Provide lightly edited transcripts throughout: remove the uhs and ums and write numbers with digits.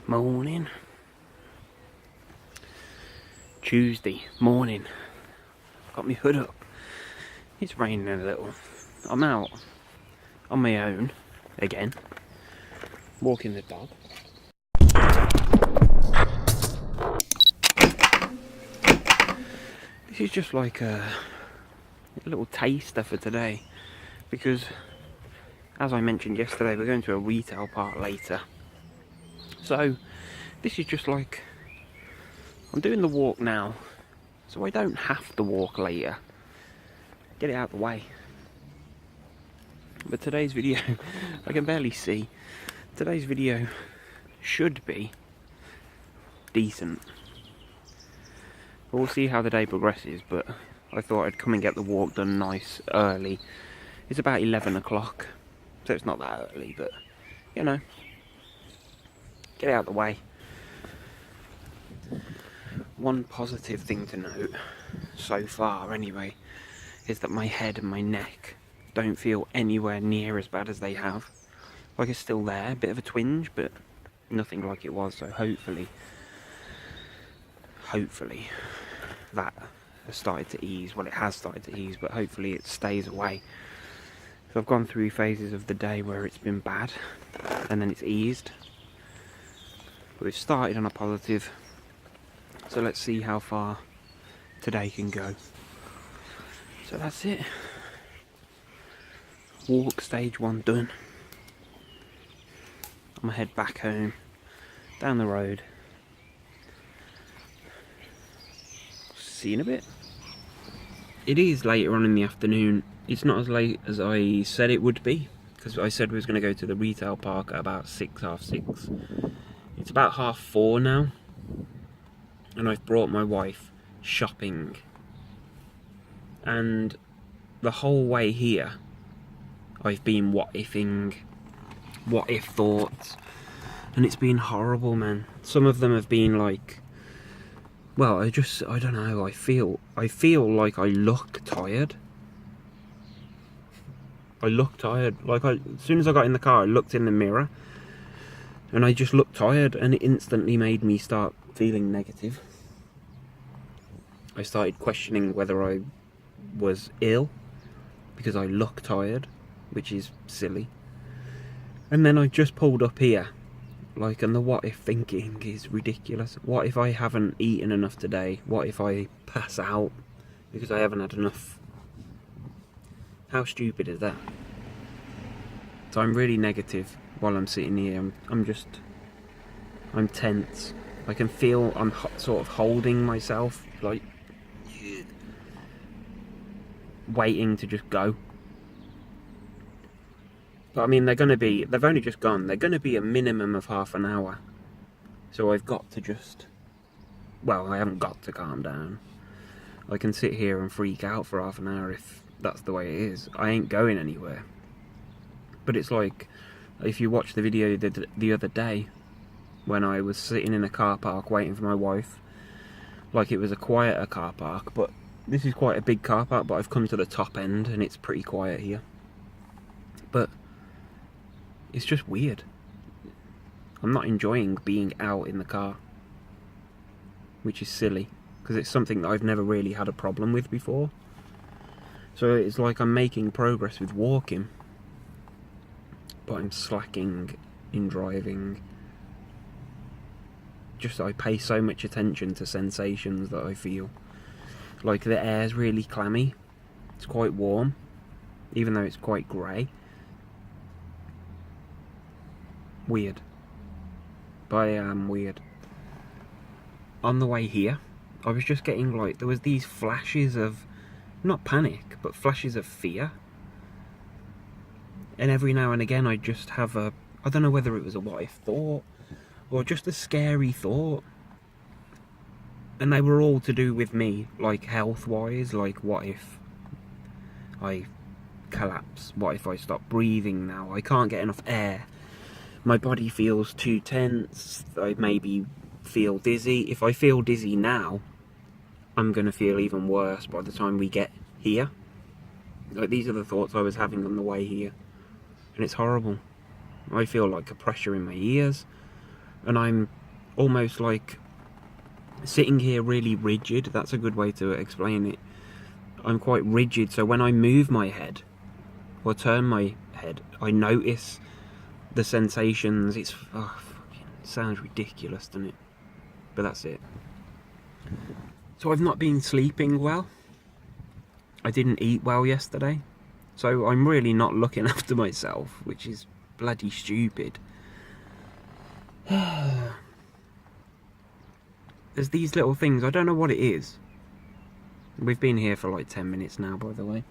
Morning. Tuesday morning. Got my hood up. It's raining a little. I'm out on my own again, walking the dog. This is just like a little taster for today, because as I mentioned yesterday, we're going to a retail park later. So this is just like, I'm doing the walk now, so I don't have to walk later. Get it out of the way. But today's video, I can barely see. Today's video should be decent. We'll see how the day progresses, but I thought I'd come and get the walk done nice early. It's about 11 o'clock, so it's not that early, but you know, get it out of the way. One positive thing to note, so far anyway, is that my head and my neck don't feel anywhere near as bad as they have. Like, it's still there, a bit of a twinge, but nothing like it was, so hopefully that has started to ease. Well, it has started to ease, but hopefully it stays away. So I've gone through phases of the day where it's been bad, and then it's eased. But we've started on a positive, so let's see how far today can go. So that's it. Walk stage 1 done. I'm gonna head back home, down the road. See you in a bit. It is later on in the afternoon. It's not as late as I said it would be, because I said we was going to go to the retail park at about 6, half 6. It's about 4:30 now, and I've brought my wife shopping. And the whole way here, I've been what-ifing, what-if thoughts, and it's been horrible, man. Some of them have been like, well, I don't know, I feel like I look tired. Like, as soon as I got in the car, I looked in the mirror, and I just looked tired, and it instantly made me start feeling negative. I started questioning whether I was ill, because I look tired, which is silly. And then I just pulled up here, like, and the what if thinking is ridiculous. What if I haven't eaten enough today? What if I pass out because I haven't had enough? How stupid is that? So I'm really negative while I'm sitting here. I'm tense. I can feel I'm sort of holding myself, like, waiting to just go. But I mean, they've only just gone. They're going to be a minimum of half an hour. So I've got to just, well, I haven't got to calm down. I can sit here and freak out for half an hour if that's the way it is. I ain't going anywhere. But it's like, if you watch the video the other day, when I was sitting in a car park waiting for my wife, like, it was a quieter car park, but this is quite a big car park, but I've come to the top end and it's pretty quiet here. But it's just weird. I'm not enjoying being out in the car, which is silly, because it's something that I've never really had a problem with before. So it's like I'm making progress with walking, but I'm slacking in driving. Just, I pay so much attention to sensations that I feel. Like, the air's really clammy. It's quite warm, even though it's quite grey. Weird. But I am weird. On the way here, I was just getting, like, there was these flashes of, not panic, but flashes of fear. And every now and again I just have I don't know whether it was a what if thought, or just a scary thought. And they were all to do with me, like, health-wise, like, what if I collapse? What if I stop breathing now? I can't get enough air. My body feels too tense. I maybe feel dizzy. If I feel dizzy now, I'm going to feel even worse by the time we get here. Like, these are the thoughts I was having on the way here. And it's horrible. I feel like a pressure in my ears. and I'm almost like sitting here really rigid. That's a good way to explain it. I'm quite rigid, so when I move my head or turn my head, I notice the sensations. It sounds ridiculous, doesn't it? But that's it. So I've not been sleeping well. I didn't eat well yesterday, so I'm really not looking after myself, which is bloody stupid. There's these little things, I don't know what it is. We've been here for like 10 minutes now, by the way.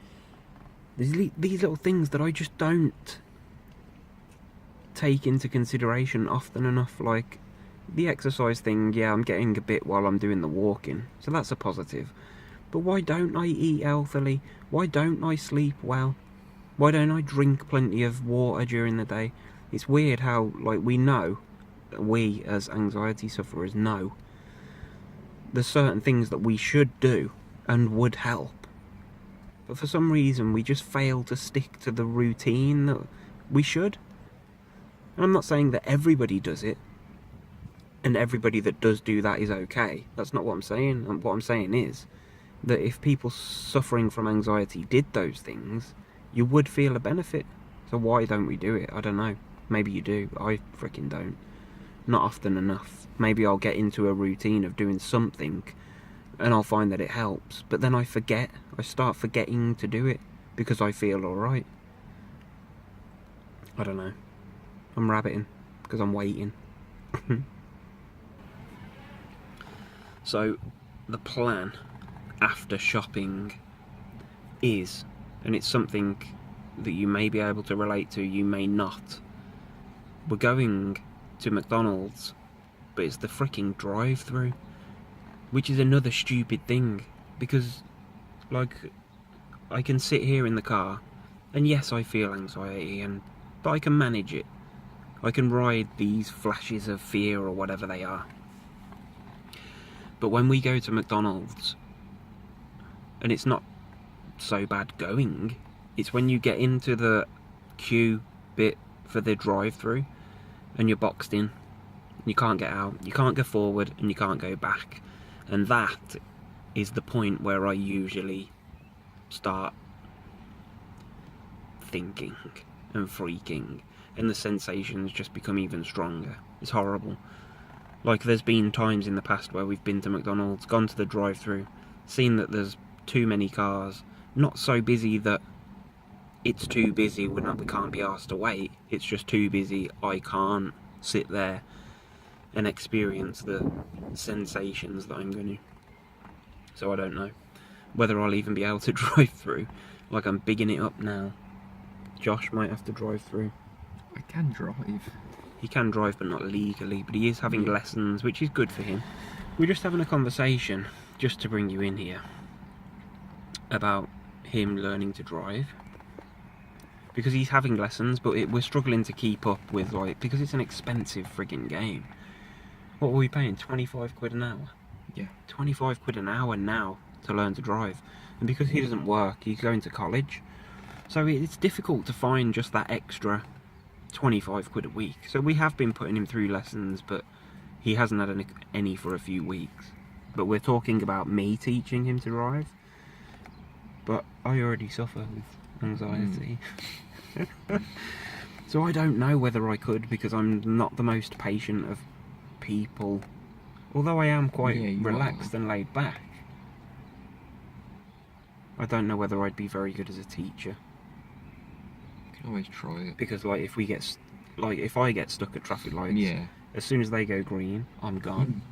There's these little things that I just don't take into consideration often enough, like the exercise thing. Yeah, I'm getting a bit while I'm doing the walking, so that's a positive. But why don't I eat healthily? Why don't I sleep well? Why don't I drink plenty of water during the day? It's weird how, like, we as anxiety sufferers know there's certain things that we should do and would help, but for some reason we just fail to stick to the routine that we should. And I'm not saying that everybody does it and everybody that does do that is okay. That's not what I'm saying. And what I'm saying is that if people suffering from anxiety did those things, you would feel a benefit. So why don't we do it? I don't know. Maybe you do. I freaking don't. Not often enough. Maybe I'll get into a routine of doing something and I'll find that it helps, but then I forget. I start forgetting to do it because I feel alright. I don't know. I'm rabbiting because I'm waiting. So the plan after shopping is, and it's something that you may be able to relate to, you may not. We're going to McDonald's, but it's the freaking drive-through, which is another stupid thing, because like I can sit here in the car and yes, I feel anxiety, but I can manage it. I can ride these flashes of fear or whatever they are. But when we go to McDonald's, and it's not so bad going, it's when you get into the queue bit for the drive-through and you're boxed in, you can't get out, you can't go forward and you can't go back, and that is the point where I usually start thinking and freaking, and the sensations just become even stronger. It's horrible. Like, there's been times in the past where we've been to McDonald's, gone to the drive-through, seen that there's too many cars, not so busy that it's too busy, we can't be asked to wait, it's just too busy, I can't sit there and experience the sensations that I'm going to. So I don't know whether I'll even be able to drive through. Like, I'm bigging it up now. Josh might have to drive through. I can drive. He can drive, but not legally, but he is having lessons, which is good for him. We're just having a conversation, just to bring you in here, about him learning to drive. Because he's having lessons, but we're struggling to keep up with, like, because it's an expensive frigging game. What were we paying? 25 quid an hour? Yeah. 25 quid an hour now to learn to drive. And because he doesn't work, he's going to college. So it's difficult to find just that extra 25 quid a week. So we have been putting him through lessons, but he hasn't had any for a few weeks. But we're talking about me teaching him to drive. But I already suffer with anxiety. So I don't know whether I could, because I'm not the most patient of people. Although I am quite relaxed and laid back. I don't know whether I'd be very good as a teacher. You can always try it. Because, like, if I get stuck at traffic lights, yeah, as soon as they go green, I'm gone.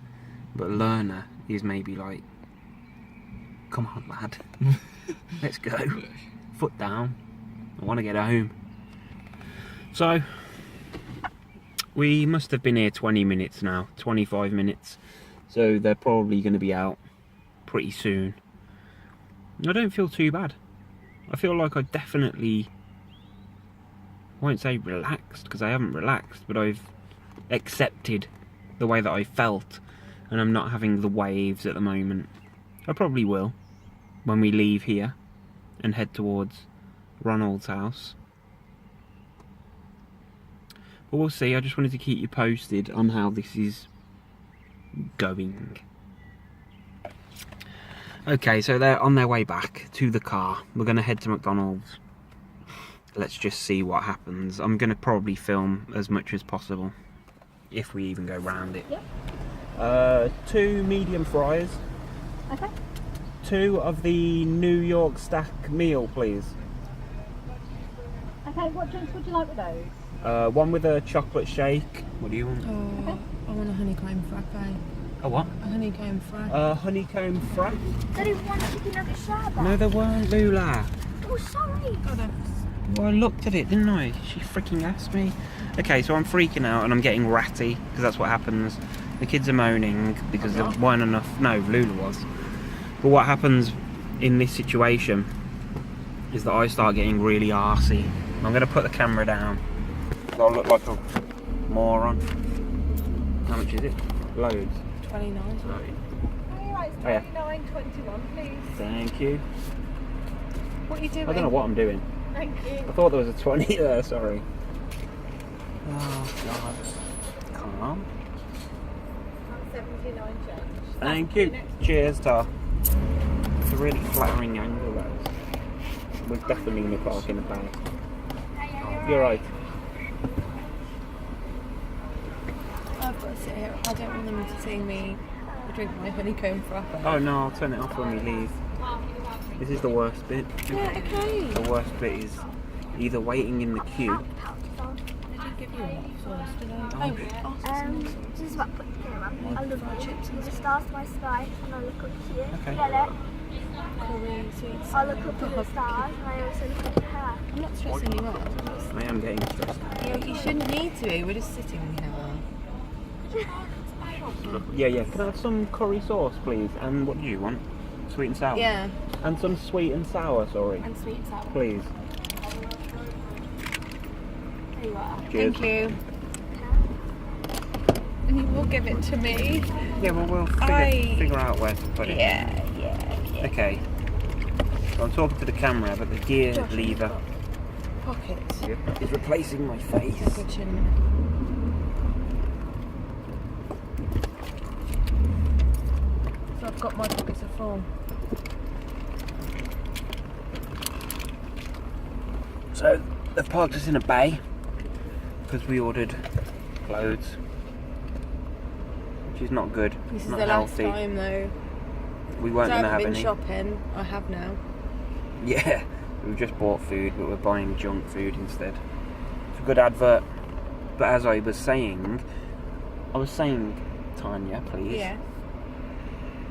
But learner is maybe like, come on, lad, let's go. Foot down. I want to get home. So we must have been here 20 minutes now, 25 minutes. So they're probably going to be out pretty soon. I don't feel too bad. I feel like I definitely, I won't say relaxed, because I haven't relaxed, but I've accepted the way that I felt, and I'm not having the waves at the moment. I probably will when we leave here and head towards Ronald's house. But we'll see. I just wanted to keep you posted on how this is going. Okay, so they're on their way back to the car. We're going to head to McDonald's. Let's just see what happens. I'm going to probably film as much as possible, if we even go round it. Yep. 2 medium fries. Okay. 2 of the New York stack meal, please. Okay, what drinks would you like with those? 1 with a chocolate shake. What do you want? Oh, I want a honeycomb frappe. A what? A honeycomb frappe. Honeycomb frappe? There is one chicken nugget sherbet. No, there weren't, Lula. Oh, sorry. Well, I looked at it, didn't I? She freaking asked me. Okay, so I'm freaking out and I'm getting ratty, because that's what happens. The kids are moaning because there weren't enough. No, Lula was. But what happens in this situation is that I start getting really arsey. I'm going to put the camera down. I'll look like a moron. How much is it? Loads. 29. Alright, it's Oh, yeah. 29.21, please. Thank you. What are you doing? I don't know what I'm doing. Thank you. I thought there was a 20 there, sorry. Oh, God. Calm. 79 change. Thank you. Cheers, Tar. It's a really flattering angle, that is. We're definitely going to park in the back. You're right. I've got to sit here. I don't want them to see me drink my honeycomb frappe. Oh no, I'll turn it off when we leave. This is the worst bit. Yeah, okay. The worst bit is either waiting in the queue. They didn't give you enough sauce, did they? Oh. This is what I love my chips and the stars my sky and I look up to you. Okay. Get it? Curry, sweet I look up at the stars and I also look up at her. I'm not stressing you out. I am getting stressed. You shouldn't need to be. We're just sitting here. Yeah. Can I have some curry sauce, please? And what do you want? Sweet and sour? Yeah. And some sweet and sour, sorry. And sweet and sour. Please. There you are. Cheers. Thank you. And you will give it to me. Yeah, well, we'll figure out where to put it. Yeah. Okay. So I'm talking to the camera, but the gear Josh, lever Pockets. is replacing my face. Good chin a minute. So I've got my pockets are full. So they've parked us in a bay because we ordered loads, which is not good. This is not the healthy. last time though. We weren't I going to have haven't been any. shopping. I have now. Yeah, we've just bought food, but we're buying junk food instead. It's a good advert. But as I was saying, Tanya, please. Yeah.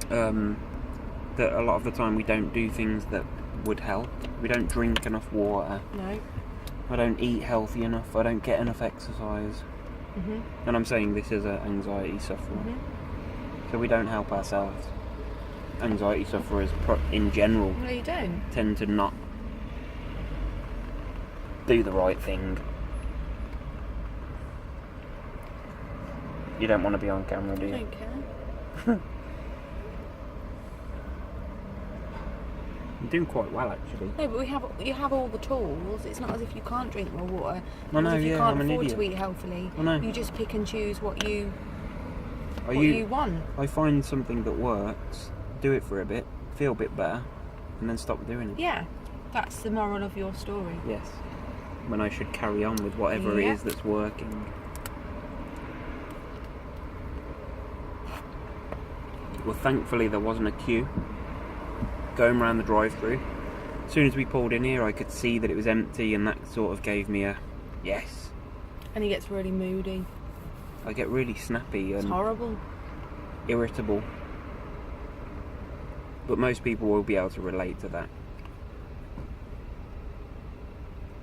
That a lot of the time we don't do things that would help. We don't drink enough water. No. I don't eat healthy enough. I don't get enough exercise. Mhm. And I'm saying this as an anxiety sufferer. Mhm. So we don't help ourselves. Anxiety sufferers, in general, No, you don't. tend to not do the right thing. You don't want to be on camera, do I you? don't care. You're doing quite well, actually. No, but you have all the tools. It's not as if you can't drink more water. I As know, if you yeah, can't I'm an afford idiot. to eat healthily. I know. You just pick and choose what you Are what you want. I find something that works, do it for a bit, feel a bit better, and then stop doing it. Yeah, that's the moral of your story. Yes. When I should carry on with whatever it Yeah. is that's working. Well, thankfully there wasn't a queue going around the drive-through. As soon as we pulled in here, I could see that it was empty, and that sort of gave me a yes. And he gets really moody. I get really snappy It's and horrible. irritable. But most people will be able to relate to that.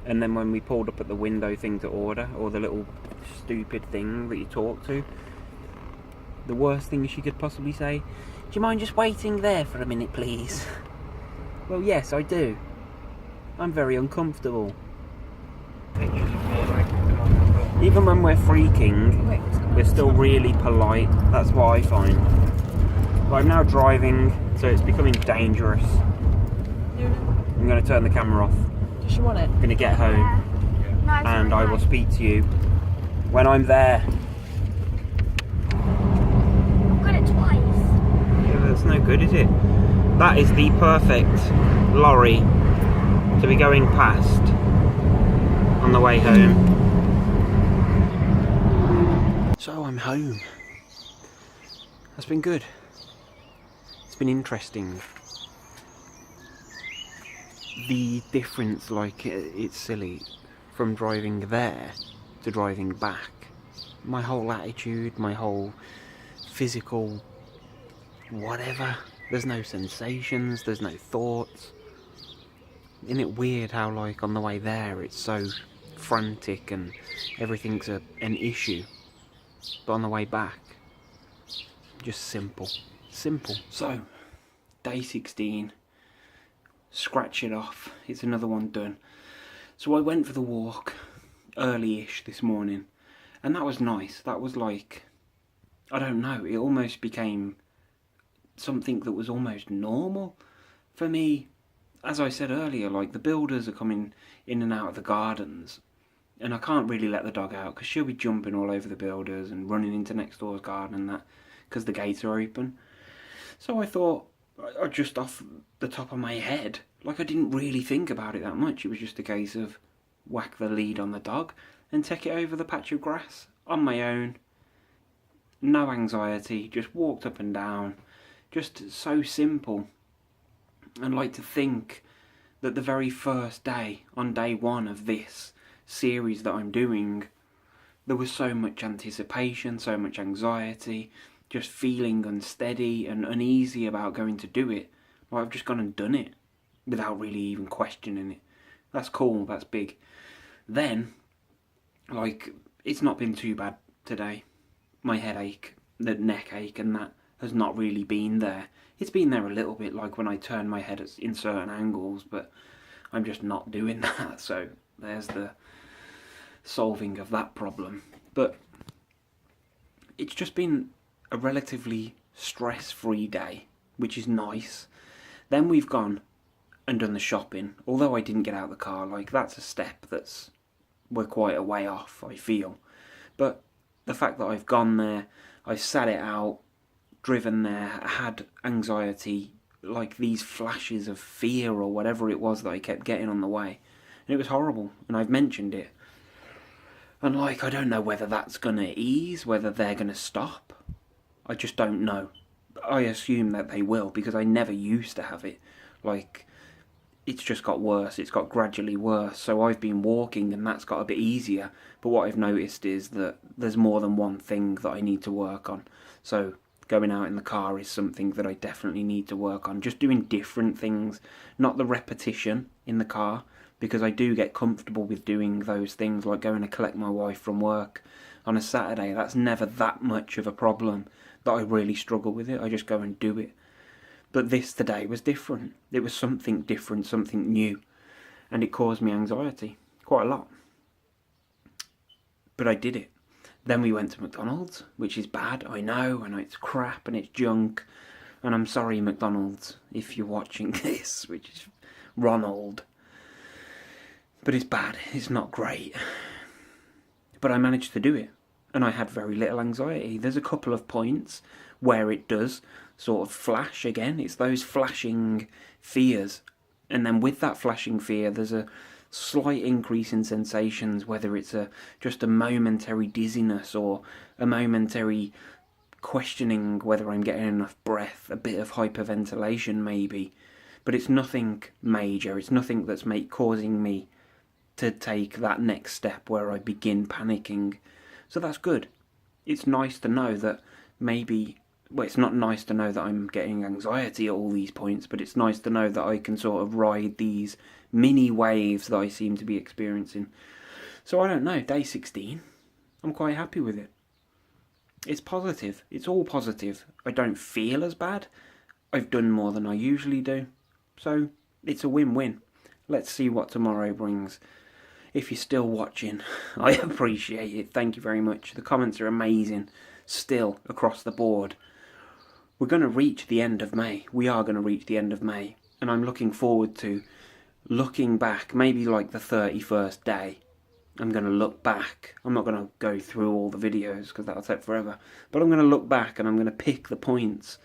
And then when we pulled up at the window thing to order, or the little stupid thing that you talk to, the worst thing she could possibly say, do you mind just waiting there for a minute, please? Well, yes, I do. I'm very uncomfortable. Even when we're freaking, Wait, we're still really polite. That's what I find. But I'm now driving, so it's becoming dangerous. I'm going to turn the camera off. Does she want it? I'm going to get home, No, it's and fine. I will speak to you when I'm there. I've got it twice. Yeah, but that's no good, is it? That is the perfect lorry to be going past on the way home. So I'm home. That's been good. It's been interesting. The difference, like, it's silly, from driving there to driving back. My whole attitude, my whole physical whatever. There's no sensations, there's no thoughts. Isn't it weird how, like, on the way there it's so frantic and everything's an issue, but on the way back, just simple. So, day 16, scratch it off, it's another one done. So I went for the walk early-ish this morning, and that was nice. That was like, I don't know, it almost became something that was almost normal for me. As I said earlier, like, the builders are coming in and out of the gardens, and I can't really let the dog out because she'll be jumping all over the builders and running into next door's garden and that, because the gates are open. So I thought, I'd just off the top of my head, like, I didn't really think about it that much. It was just a case of whack the lead on the dog and take it over the patch of grass on my own. No anxiety, just walked up and down. Just so simple. And like to think that the very first day, on day one of this series that I'm doing, there was so much anticipation, so much anxiety, just feeling unsteady and uneasy about going to do it. Like, I've just gone and done it without really even questioning it. That's cool, that's big. Then, like, it's not been too bad today. My headache, the neck ache and that has not really been there. It's been there a little bit, like when I turn my head in certain angles, but I'm just not doing that, so there's the solving of that problem. But it's just been a relatively stress-free day, which is nice. Then we've gone and done the shopping, although I didn't get out of the car. Like, that's a step we're quite a way off, I feel. But the fact that I've gone there, I've sat it out, driven there, I had anxiety, like these flashes of fear or whatever it was that I kept getting on the way, and it was horrible, and I've mentioned it. And, like, I don't know whether that's going to ease, whether they're going to stop. I just don't know. I assume that they will, because I never used to have it. Like, it's just got worse, it's got gradually worse, so I've been walking and that's got a bit easier, but what I've noticed is that there's more than one thing that I need to work on. So going out in the car is something that I definitely need to work on, just doing different things, not the repetition in the car, because I do get comfortable with doing those things, like going to collect my wife from work on a Saturday. That's never that much of a problem that I really struggle with it, I just go and do it. But this today was different. It was something different, something new. And it caused me anxiety. Quite a lot. But I did it. Then we went to McDonald's, which is bad, I know it's crap and it's junk. And I'm sorry, McDonald's, if you're watching this, which is Ronald. But it's bad, it's not great. But I managed to do it. And I had very little anxiety. There's a couple of points where it does sort of flash again. It's those flashing fears. And then with that flashing fear, there's a slight increase in sensations, whether it's just a momentary dizziness or a momentary questioning whether I'm getting enough breath, a bit of hyperventilation maybe. But it's nothing major. It's nothing that's causing me to take that next step where I begin panicking. So that's good. It's nice to know that maybe... Well, it's not nice to know that I'm getting anxiety at all these points, but it's nice to know that I can sort of ride these mini waves that I seem to be experiencing. So I don't know, day 16, I'm quite happy with it. It's positive. It's all positive. I don't feel as bad. I've done more than I usually do. So it's a win-win. Let's see what tomorrow brings. If you're still watching, I appreciate it. Thank you very much. The comments are amazing. Still, across the board. We're going to reach the end of May. We are going to reach the end of May. And I'm looking forward to looking back, maybe like the 31st day, I'm going to look back. I'm not going to go through all the videos because that'll take forever. But I'm going to look back and I'm going to pick the points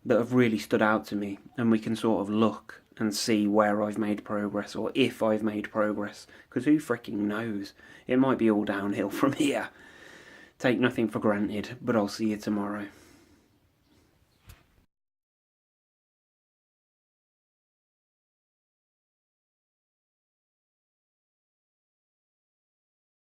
that have really stood out to me. And we can sort of look and see where I've made progress or if I've made progress. Because who freaking knows? It might be all downhill from here. Take nothing for granted, but I'll see you tomorrow.